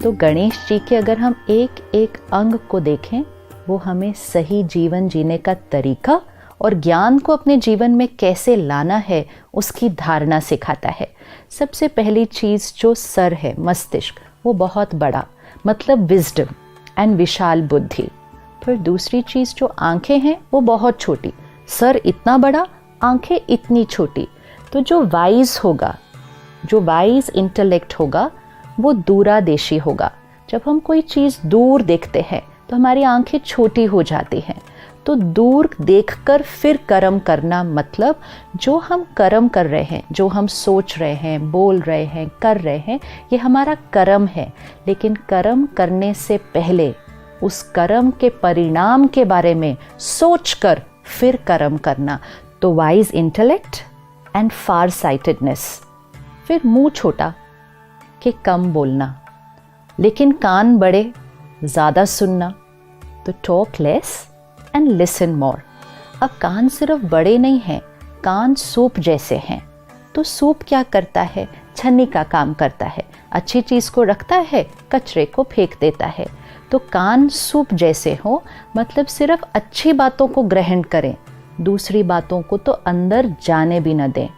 तो गणेश जी के अगर हम एक एक अंग को देखें, वो हमें सही जीवन जीने का तरीका और ज्ञान को अपने जीवन में कैसे लाना है उसकी धारणा सिखाता है। सबसे पहली चीज़ जो सर है, मस्तिष्क, वो बहुत बड़ा, मतलब विजडम एंड विशाल बुद्धि। फिर दूसरी चीज़ जो आंखें हैं वो बहुत छोटी, सर इतना बड़ा, आंखें इतनी छोटी। तो जो वाइज होगा, जो वाइज इंटेलेक्ट होगा, वो दूरादेशी होगा। जब हम कोई चीज़ दूर देखते हैं तो हमारी आंखें छोटी हो जाती हैं। तो दूर देखकर फिर कर्म करना, मतलब जो हम कर्म कर रहे हैं, जो हम सोच रहे हैं, बोल रहे हैं, कर रहे हैं, ये हमारा कर्म है। लेकिन कर्म करने से पहले उस कर्म के परिणाम के बारे में सोचकर फिर कर्म करना। तो wise intellect and far sightedness. फिर मुंह छोटा कि कम बोलना, लेकिन कान बड़े, ज़्यादा सुनना। तो talk less and listen more. अब कान सिर्फ बड़े नहीं हैं, कान सूप जैसे हैं। तो सूप क्या करता है? छन्नी का काम करता है। अच्छी चीज़ को रखता है, कचरे को फेंक देता है। तो कान सूप जैसे हो, मतलब सिर्फ अच्छी बातों को ग्रहण करें, दूसरी बातों को तो अंदर जाने भी न दें।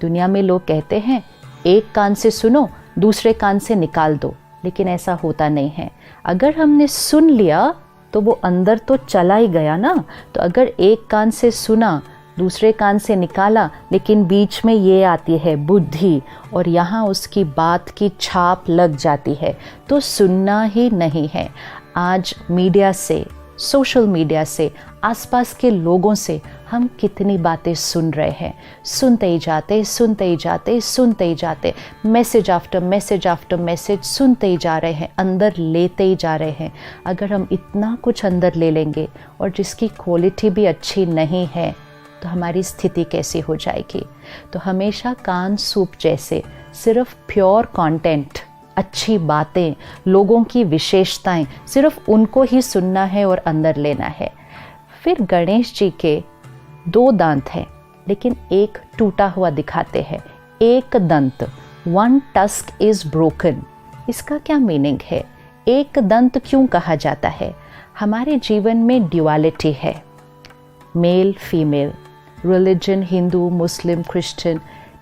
दुनिया में लोग कहते हैं एक कान से सुनो, दूसरे कान से निकाल दो, लेकिन ऐसा होता नहीं है। अगर हमने सुन लिया तो वो अंदर तो चला ही गया ना। तो अगर एक कान से सुना, दूसरे कान से निकाला, लेकिन बीच में ये आती है बुद्धि और यहाँ उसकी बात की छाप लग जाती है, तो सुनना ही नहीं है। आज मीडिया से, सोशल मीडिया से, आसपास के लोगों से हम कितनी बातें सुन रहे हैं। सुनते ही जाते, सुनते ही जाते, सुनते ही जाते, message after message after message सुनते ही जा रहे हैं, अंदर लेते ही जा रहे हैं। अगर हम इतना कुछ अंदर ले लेंगे और जिसकी क्वालिटी भी अच्छी नहीं है, तो हमारी स्थिति कैसी हो जाएगी। तो हमेशा कान सूप जैसे सिर्फ प्योर कंटेंट, अच्छी बातें, लोगों की विशेषताएं, सिर्फ उनको ही सुनना है और अंदर लेना है। फिर गणेश जी के 2 दांत हैं, लेकिन एक टूटा हुआ दिखाते हैं। एक दंत, वन टस्क इज ब्रोकन। इसका क्या मीनिंग है? एक दंत क्यों कहा जाता है? हमारे जीवन में ड्युअलिटी है, मेल फीमेल, रिलीजन, हिंदू, मुस्लिम, क्रिश्चियन,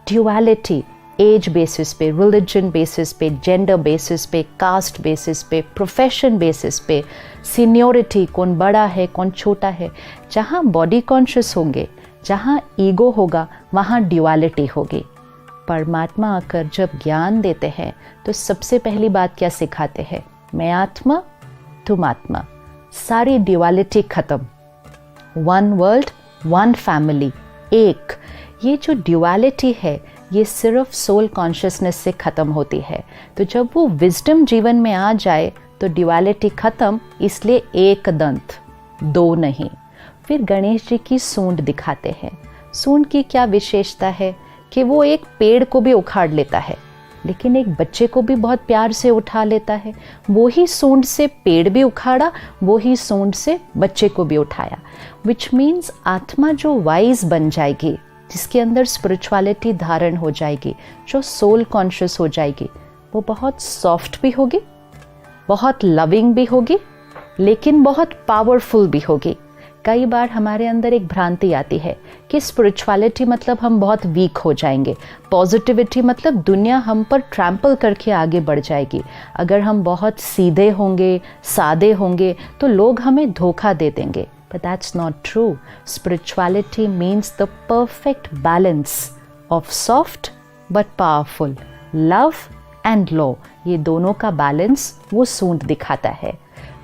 ड्युअलिटी। एज बेसिस पे, रिलीजन बेसिस पे, जेंडर बेसिस पे, कास्ट बेसिस पे, प्रोफेशन बेसिस पे, सीनियोरिटी, कौन बड़ा है कौन छोटा है। जहाँ बॉडी कॉन्शियस होंगे, जहाँ ईगो होगा, वहाँ ड्युअलिटी होगी। परमात्मा आकर जब ज्ञान देते हैं तो सबसे पहली बात क्या सिखाते हैं? मैं आत्मा, तुम आत्मा, सारी ड्युअलिटी खत्म। वन वर्ल्ड, वन फैमिली, एक। ये जो ड्युअलिटी है, ये सिर्फ सोल कॉन्शियसनेस से ख़त्म होती है। तो जब वो विजडम जीवन में आ जाए तो ड्युअलिटी ख़त्म, इसलिए एक दंत, 2 नहीं। फिर गणेश जी की सूंड दिखाते हैं। सूंड की क्या विशेषता है कि वो एक पेड़ को भी उखाड़ लेता है, लेकिन एक बच्चे को भी बहुत प्यार से उठा लेता है। वो ही सूंड से पेड़ भी उखाड़ा, वो ही सूंड से बच्चे को भी उठाया। विच मीन्स आत्मा जो वाइज बन जाएगी, जिसके अंदर स्पिरिचुअलिटी धारण हो जाएगी, जो सोल कॉन्शियस हो जाएगी, वो बहुत सॉफ्ट भी होगी, बहुत लविंग भी होगी, लेकिन बहुत पावरफुल भी होगी। कई बार हमारे अंदर एक भ्रांति आती है कि स्पिरिचुअलिटी मतलब हम बहुत वीक हो जाएंगे, पॉजिटिविटी मतलब दुनिया हम पर ट्रैम्पल करके आगे बढ़ जाएगी। अगर हम बहुत सीधे होंगे, सादे होंगे, तो लोग हमें धोखा दे देंगे। But that's not true. Spirituality means the perfect balance of soft but powerful, love and law. ये दोनों का बैलेंस वो सूंड दिखाता है।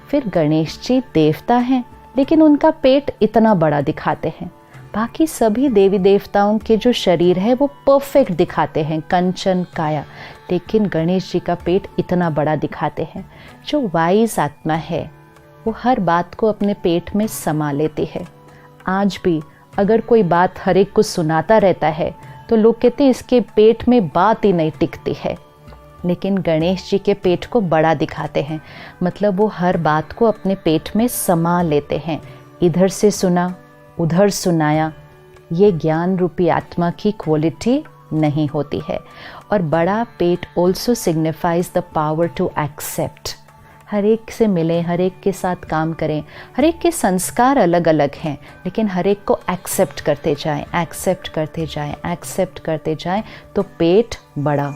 फिर गणेश जी देवता हैं, लेकिन उनका पेट इतना बड़ा दिखाते हैं। बाकी सभी देवी देवताओं के जो शरीर है वो परफेक्ट दिखाते हैं, कंचन काया, लेकिन गणेश जी का पेट इतना बड़ा दिखाते हैं। जो वाइज आत्मा है वो हर बात को अपने पेट में समा लेती है। आज भी अगर कोई बात हर एक को सुनाता रहता है तो लोग कहते हैं इसके पेट में बात ही नहीं टिकती है, लेकिन गणेश जी के पेट को बड़ा दिखाते हैं, मतलब वो हर बात को अपने पेट में समा लेते हैं। इधर से सुना, उधर सुनाया। ये ज्ञान रूपी आत्मा की क्वालिटी नहीं होती है। और बड़ा पेट also signifies the power to accept. हर एक से मिलें, हर एक के साथ काम करें। हर एक के संस्कार अलग अलग हैं, लेकिन हर एक को एक्सेप्ट करते जाएं, एक्सेप्ट करते जाएं, एक्सेप्ट करते जाएं, तो पेट बड़ा